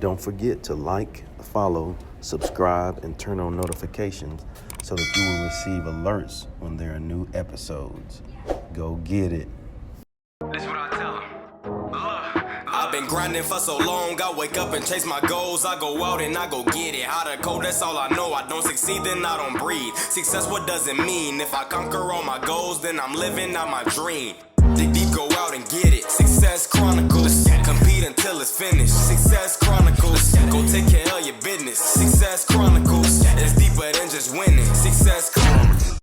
Don't forget to like, follow, subscribe, and turn on notifications so that you will receive alerts when there are new episodes. Go get it. That's what I tell them. I've been grinding for so long, I wake up and chase my goals. I go out and I go get it. Hot or cold, that's all I know. I don't succeed, then I don't breathe. Success, what does it mean? If I conquer all my goals, then I'm living out my dream. Dig deep, go out and get it. Success Chronicles, compete until it's finished. Success Chronicles, go take care of your business. Success Chronicles, it's deeper than just winning. Success Chronicles.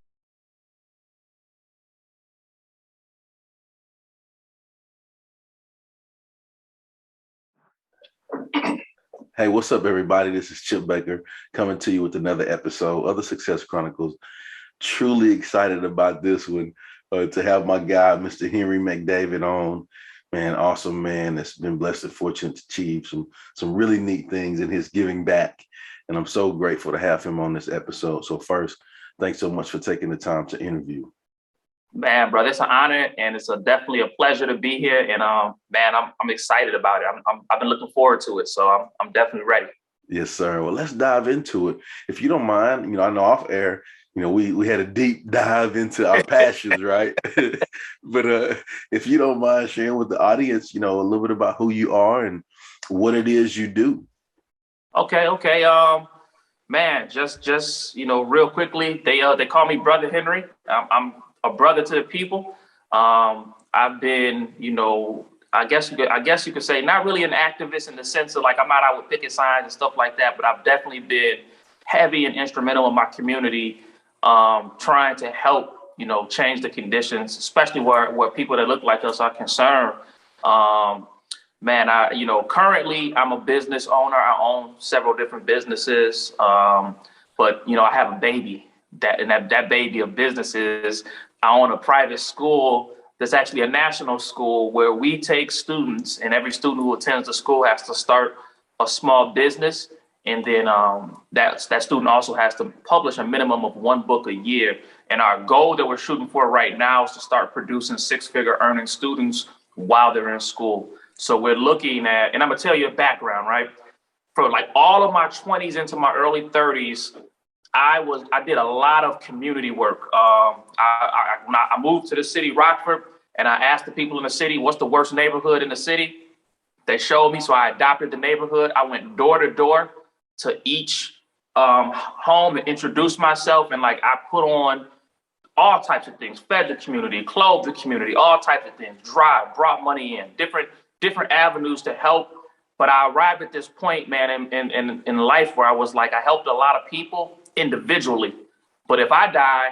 Hey, what's up, everybody? This is Chip Baker coming to you with another episode of the Success Chronicles. Truly excited about this one to have my guy, Mr. Henry McDavid, on. Man, awesome man that's been blessed and fortunate to achieve some really neat things in his giving back. And I'm so grateful to have him on this episode. So first, thanks so much for taking the time to interview. Man, brother, it's an honor and it's definitely a pleasure to be here. And man, I'm excited about it. I've been looking forward to it, so I'm definitely ready. Yes, sir. Well, let's dive into it. If you don't mind, I know off air, we had a deep dive into our passions, right? But if you don't mind sharing with the audience, a little bit about who you are and what it is you do. Okay. Man, just real quickly, they call me Brother Henry. I'm a brother to the people. I've been, I guess you could say not really an activist in the sense of like I'm not out with picket signs and stuff like that, but I've definitely been heavy and instrumental in my community, trying to help, change the conditions, especially where people that look like us are concerned. Man, currently I'm a business owner. I own several different businesses, but I have a baby. That baby of businesses. I own a private school that's actually a national school where we take students, and every student who attends the school has to start a small business. And then that student also has to publish a minimum of one book a year. And our goal that we're shooting for right now is to start producing six-figure earning students while they're in school. So we're looking at, and I'm going to tell you a background, right? For like all of my 20s into my early 30s, I did a lot of community work. I moved to the city, Rockford, and I asked the people in the city, what's the worst neighborhood in the city? They showed me, so I adopted the neighborhood. I went door to door to each home and introduced myself. And like I put on all types of things, fed the community, clothed the community, all types of things, brought money in, different avenues to help. But I arrived at this point, man, in life where I was like, I helped a lot of people individually. But if I die,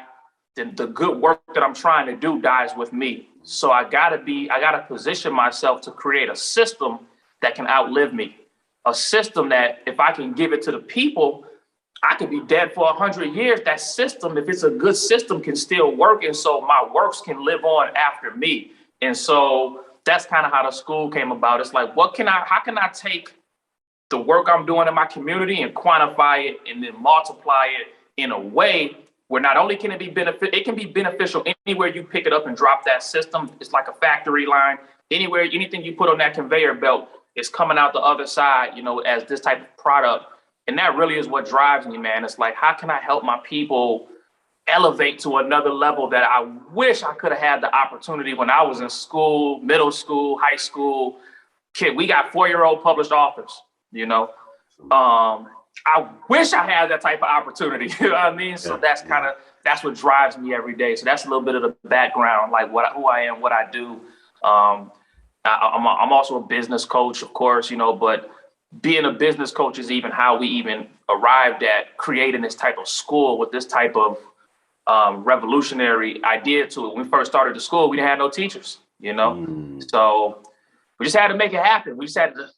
then the good work that I'm trying to do dies with me. So I gotta position myself to create a system that can outlive me. A system that if I can give it to the people, I could be dead for 100 years. That system, if it's a good system, can still work. And so my works can live on after me. And so that's kind of how the school came about. It's like, how can I take the work I'm doing in my community and quantify it and then multiply it in a way where not only can it be it can be beneficial anywhere you pick it up and drop that system. It's like a factory line. Anywhere, anything you put on that conveyor belt is coming out the other side, as this type of product. And that really is what drives me, man. It's like, how can I help my people elevate to another level that I wish I could have had the opportunity when I was in school, middle school, high school. Kid, we got 4-year-old published authors, I wish I had that type of opportunity. You know what I mean? So that's what drives me every day. So that's a little bit of the background, like who I am, what I do. I'm also a business coach, of course, but being a business coach is even how we even arrived at creating this type of school with this type of revolutionary idea to it. When we first started the school, we didn't have no teachers, So we just had to make it happen. We just had to,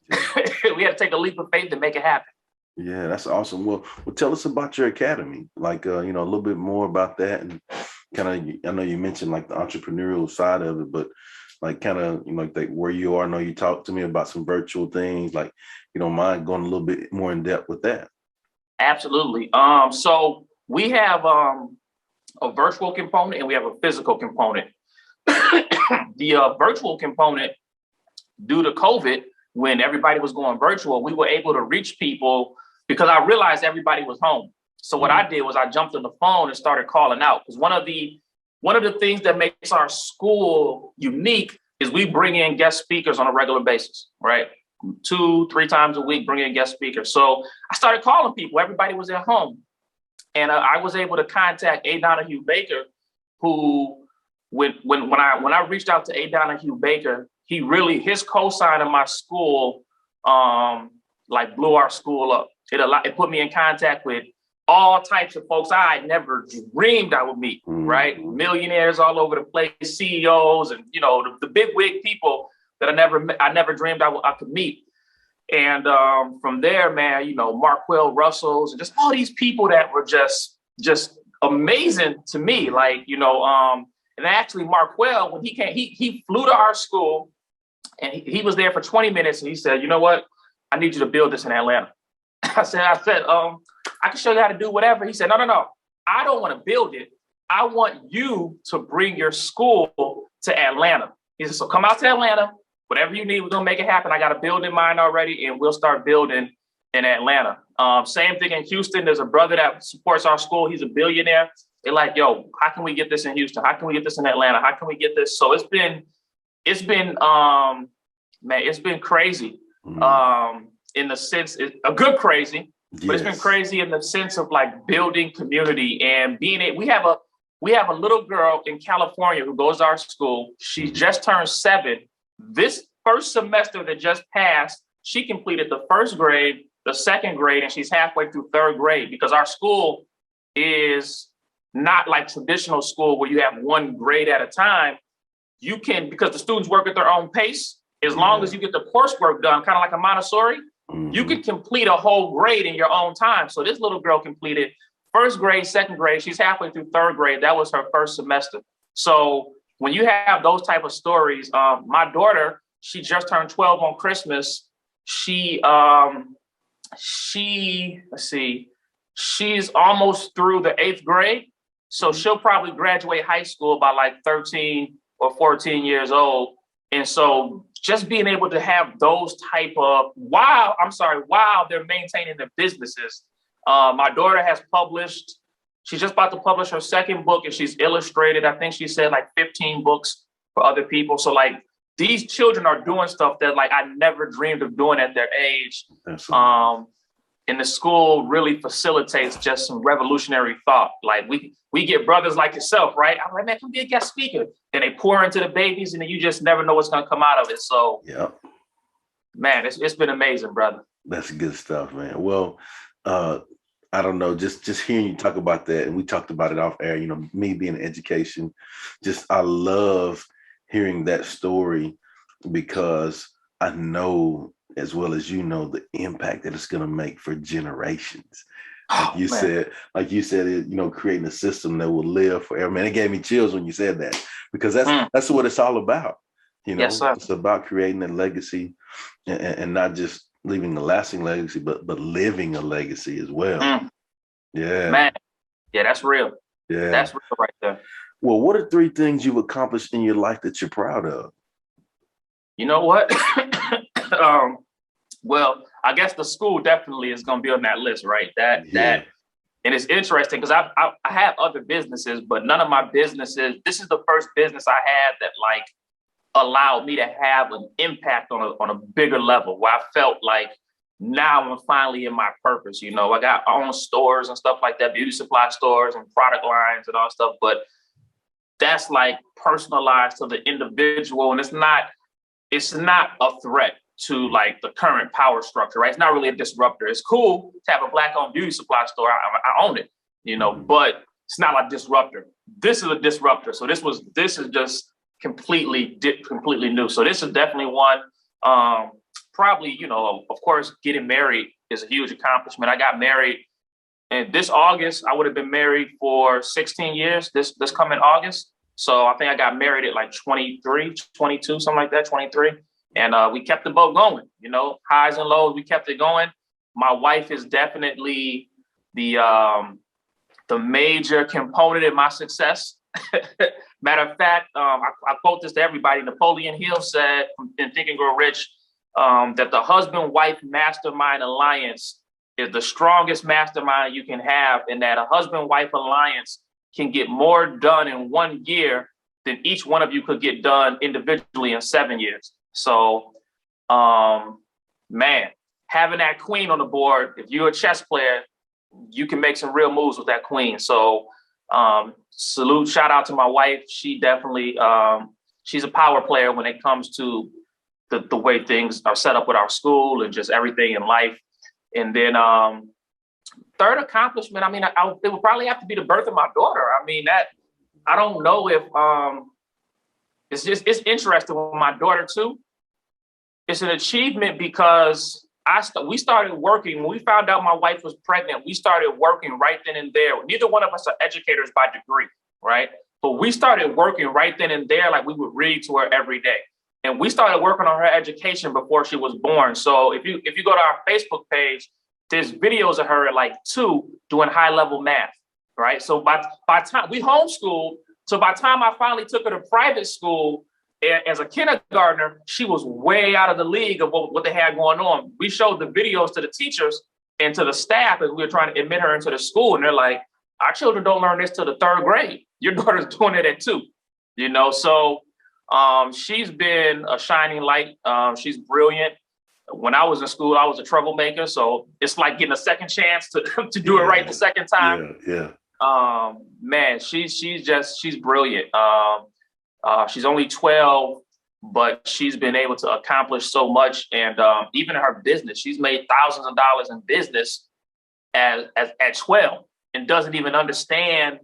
we had to take a leap of faith to make it happen. Yeah, that's awesome. Well, tell us about your academy, like, a little bit more about that. And kind of, I know you mentioned like the entrepreneurial side of it, but like kind of, like where you are. I know you talked to me about some virtual things, like, you don't mind going a little bit more in depth with that. Absolutely. So we have a virtual component and we have a physical component. The virtual component, due to COVID, when everybody was going virtual, we were able to reach people because I realized everybody was home. So what I did was I jumped on the phone and started calling out, because one of the things that makes our school unique is we bring in guest speakers on a regular basis, right? 2-3 times a week, bring in guest speakers. So I started calling people. Everybody was at home. And I was able to contact A. Donahue Baker, who, when I reached out to A. Donahue Baker, his cosign in my school, like blew our school up. It put me in contact with all types of folks I had never dreamed I would meet, right? Millionaires all over the place, CEOs, and the big wig people that I never dreamed I could meet. And from there, man, Marquell Russells and just all these people that were just amazing to me. Like, and actually Marquell, when he came, he flew to our school and he was there for 20 minutes. And he said, you know what? I need you to build this in Atlanta. I said, I can show you how to do whatever. He said, no. I don't want to build it. I want you to bring your school to Atlanta. He said, so come out to Atlanta. Whatever you need, we're going to make it happen. I got a build in mind already, and we'll start building in Atlanta. Same thing in Houston. There's a brother that supports our school. He's a billionaire. They're like, yo, how can we get this in Houston? How can we get this in Atlanta? How can we get this? So it's been crazy in the sense, a good crazy, but it's been crazy in the sense of like building community and we have a little girl in California who goes to our school. She just turned 7. This first semester that just passed, she completed the first grade, the second grade, and she's halfway through third grade, because our school is not like traditional school where you have one grade at a time. You can, because the students work at their own pace, as long as you get the coursework done, kind of like a Montessori, you can complete a whole grade in your own time. So this little girl completed first grade, second grade. She's halfway through third grade. That was her first semester. So when you have those type of stories, my daughter, she just turned 12 on Christmas. She's almost through the 8th grade. So she'll probably graduate high school by like 13 or 14 years old. And so just being able to have those type of, while they're maintaining their businesses. My daughter has published, she's just about to publish her second book, and she's illustrated, I think she said, like 15 books for other people. So like these children are doing stuff that like I never dreamed of doing at their age. And the school really facilitates just some revolutionary thought. Like we get brothers like yourself, right? I'm like, man, come be a guest speaker. Then they pour into the babies, and then you just never know what's going to come out of it. So, man, it's been amazing, brother. That's good stuff, man. Well, I don't know, just hearing you talk about that, and we talked about it off air, me being in education, I love hearing that story, because I know, as well as the impact that it's going to make for generations. Like you said, creating a system that will live forever. Man, it gave me chills when you said that, because that's what it's all about. Yes, sir. It's about creating a legacy, and not just leaving a lasting legacy, but living a legacy as well. Yeah, man. Yeah, that's real. Yeah, that's real right there. Well, what are 3 things you've accomplished in your life that you're proud of? You know what? Well, I guess the school definitely is going to be on that list, right? That, and it's interesting because I have other businesses, but none of my businesses, this is the first business I had that like allowed me to have an impact on a bigger level, where I felt like now I'm finally in my purpose. I got my own stores and stuff like that, beauty supply stores and product lines and all stuff, but that's like personalized to the individual. And it's not a threat to like the current power structure, right? It's not really a disruptor. It's cool to have a Black-owned beauty supply store. I own it, but it's not a disruptor. This is a disruptor. So this is just completely new. So this is definitely one. Probably, of course, getting married is a huge accomplishment. I got married, and this August, I would have been married for 16 years, this coming August. So I think I got married at like 23, 22, something like that, 23. And we kept the boat going, highs and lows, we kept it going. My wife is definitely the major component in my success. Matter of fact, I quote this to everybody. Napoleon Hill said in Think and Grow Rich, that the husband-wife mastermind alliance is the strongest mastermind you can have, and that a husband-wife alliance can get more done in 1 year than each one of you could get done individually in 7 years. So, man, having that queen on the board, if you're a chess player, you can make some real moves with that queen. So salute, shout out to my wife. She definitely, she's a power player when it comes to the way things are set up with our school and just everything in life. And then third accomplishment, I mean, it would probably have to be the birth of my daughter. I mean, that, I don't know if, it's interesting with my daughter too. It's an achievement because we started working, when we found out my wife was pregnant, we started working right then and there. Neither one of us are educators by degree, right? But we started working right then and there, like we would read to her every day. And we started working on her education before she was born. So if you go to our Facebook page, there's videos of her at like 2 doing high level math, right? So by time we homeschooled, so by the time I finally took her to private school as a kindergartner, she was way out of the league of what they had going on. We showed the videos to the teachers and to the staff as we were trying to admit her into the school. And they're like, our children don't learn this till the 3rd grade. Your daughter's doing it at 2, you know? So she's been a shining light. She's brilliant. When I was in school, I was a troublemaker. So it's like getting a second chance to do it right the second time. Yeah. Man, she's brilliant. She's only 12, but she's been able to accomplish so much. And even in her business, she's made thousands of dollars in business at 12 and doesn't even understand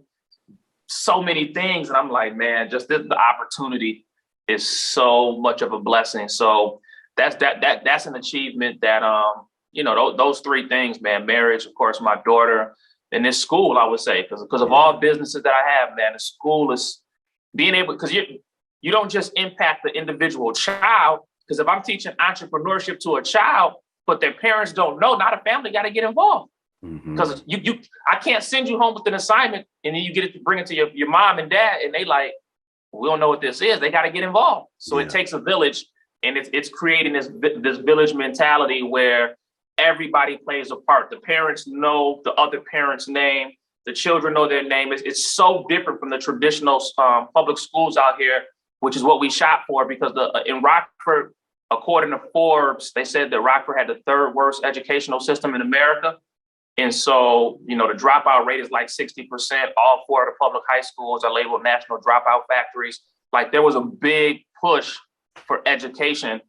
so many things. And I'm like, man, just the opportunity is so much of a blessing. So that's an achievement that, those 3 things, man, marriage, of course, my daughter, and this school, I would say, because of all businesses that I have, man, the school is being able, because you don't just impact the individual child, because if I'm teaching entrepreneurship to a child, but their parents don't know, not a family got to get involved. Because I can't send you home with an assignment and then you get it to bring it to your mom and dad, and they like, we don't know what this is. They got to get involved. So it takes a village, and it's creating this village mentality where everybody plays a part. The parents know the other parent's name. The children know their name. It's so different from the traditional public schools out here, which is what we shop for, because in Rockford, according to Forbes, they said that Rockford had the 3rd worst educational system in America. And so, the dropout rate is like 60%. All 4 of the public high schools are labeled national dropout factories. Like, there was a big push for education,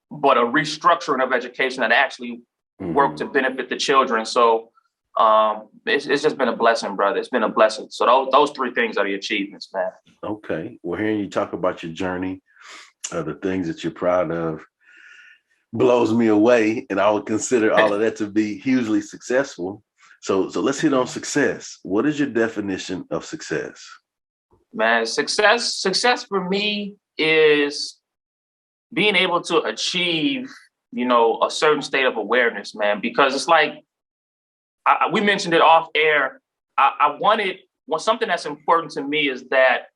but a restructuring of education that actually worked to benefit the children. So it's just been a blessing, brother. It's been a blessing. So those 3 things are the achievements, man. Okay. Well, hearing you talk about your journey, the things that you're proud of, blows me away. And I would consider all of that to be hugely successful. So let's hit on success. What is your definition of success? Man, success for me is being able to achieve, a certain state of awareness, man, because it's like, we mentioned it off air. I wanted something that's important to me is that,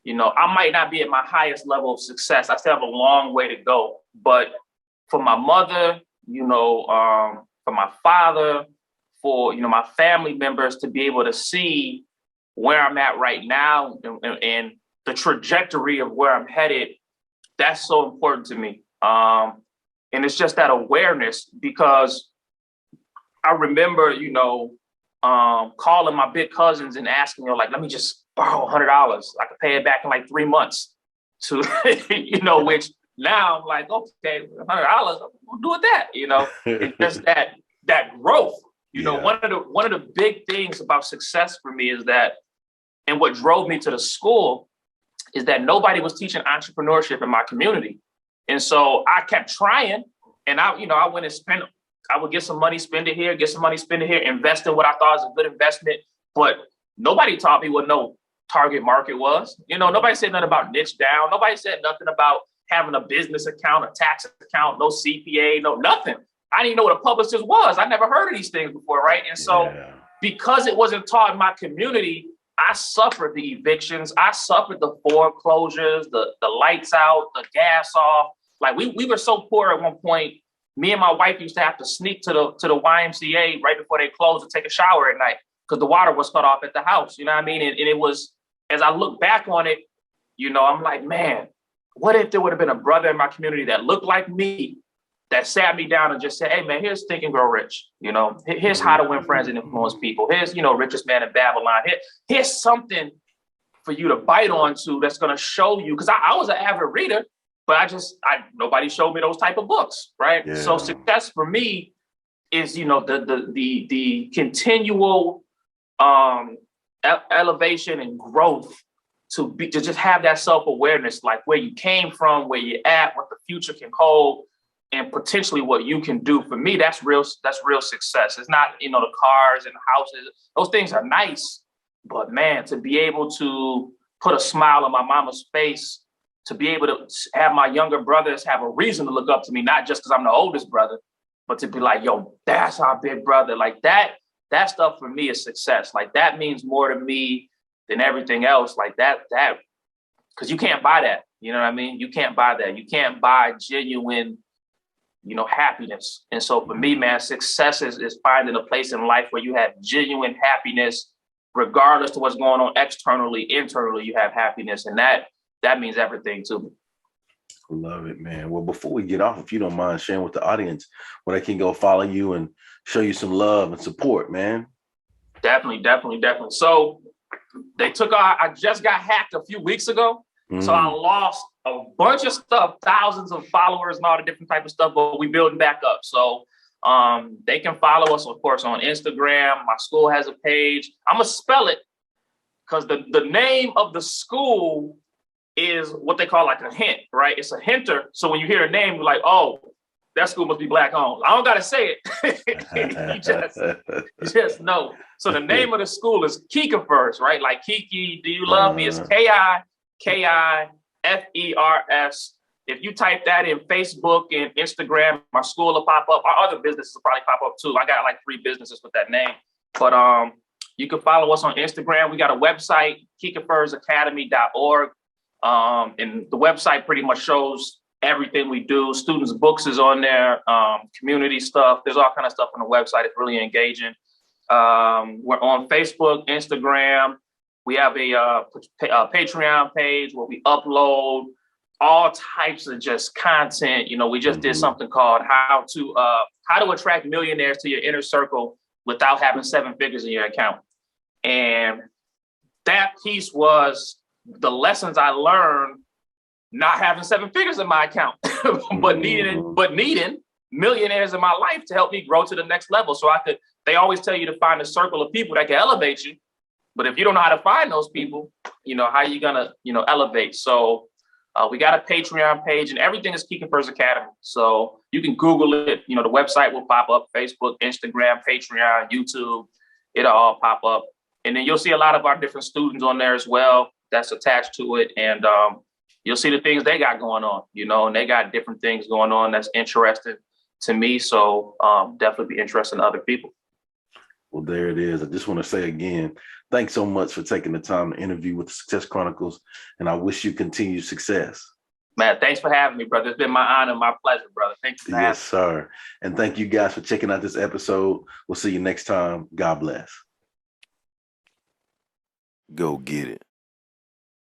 I might not be at my highest level of success. I still have a long way to go, but for my mother, for my father, for, my family members to be able to see where I'm at right now and the trajectory of where I'm headed, that's so important to me. And it's just that awareness, because I remember, calling my big cousins and asking, like, let me just borrow $100. I could pay it back in like 3 months to, which now I'm like, okay, $100, we'll do with that. It's just that growth. One of the big things about success for me is that, and what drove me to the school is that nobody was teaching entrepreneurship in my community. And so I kept trying, and I went and I would get some money, spend it here, get some money, spend it here, invest in what I thought was a good investment. But nobody taught me what no target market was. Nobody said nothing about niche down. Nobody said nothing about having a business account, a tax account, no CPA, no nothing. I didn't even know what a publicist was. I never heard of these things before, right? And so because it wasn't taught in my community, I suffered the evictions. I suffered the foreclosures, the lights out, the gas off, Like we were so poor at one point. Me and my wife used to have to sneak to the YMCA right before they closed to take a shower at night because the water was cut off at the house. You know what I mean? And it was, as I look back on it, you know, I'm like, man, what if there would have been a brother in my community that looked like me, that sat me down and just said, hey, man, here's Think and Grow Rich. You know, here's how to win friends and influence people. Here's, you know, Richest Man in Babylon. Here's something for you to bite onto that's going to show you. Because I was an avid reader, but nobody showed me those type of books, right? Yeah. So success for me is, you know, the continual elevation and growth to just have that self-awareness, like where you came from, where you're at, what the future can hold, and potentially what you can do. For me, that's real success. It's not, you know, the cars and the houses. Those things are nice, but man, to be able to put a smile on my mama's face, to be able to have my younger brothers have a reason to look up to me, not just because I'm the oldest brother, but to be like, yo, that's our big brother. Like that stuff for me is success. Like that means more to me than everything else. Like that, because you can't buy that. You know what I mean? You can't buy that. You can't buy genuine, you know, happiness. And so for me, man, success is finding a place in life where you have genuine happiness, regardless of what's going on externally, internally, you have happiness. And that means everything to me. Love it, man. Well, before we get off, if you don't mind sharing with the audience where they can go follow you and show you some love and support, man. Definitely. So I just got hacked a few weeks ago. So I lost a bunch of stuff, thousands of followers and all the different type of stuff, but we building back up. So they can follow us, of course, on Instagram. My school has a page. I'm going to spell it because the name of the school is what they call like a hint, right? It's a hinter. So when you hear a name, you're like, oh, that school must be Black owned. I don't got to say it. you just know. So the name of the school is Kikifers, right? Like Kiki, do you love me? It's Kikifers. If you type that in Facebook and Instagram, my school will pop up. Our other businesses will probably pop up too. I got like 3 businesses with that name. But you can follow us on Instagram. We got a website, Kikifersacademy.org. And the website pretty much shows everything we do. Students' books is on there, community stuff. There's all kind of stuff on the website. It's really engaging. We're on Facebook, Instagram. We have a Patreon page where we upload all types of just content. You know, we just did something called how to attract millionaires to your inner circle without having 7 figures in your account. And that piece was the lessons I learned not having 7 figures in my account, but needing millionaires in my life to help me grow to the next level. So they always tell you to find a circle of people that can elevate you. But if you don't know how to find those people, you know, how are you going to, you know, elevate? So we got a Patreon page and everything is Kikifers Academy. So you can Google it. You know, the website will pop up, Facebook, Instagram, Patreon, YouTube. It'll all pop up. And then you'll see a lot of our different students on there as well that's attached to it. And you'll see the things they got going on, you know, and they got different things going on that's interesting to me. So definitely be interesting to other people. Well, there it is. I just want to say again, thanks so much for taking the time to interview with the Success Chronicles. And I wish you continued success. Man, thanks for having me, brother. It's been my honor, my pleasure, brother. Thank you. Yes, sir. And thank you guys for checking out this episode. We'll see you next time. God bless. Go get it.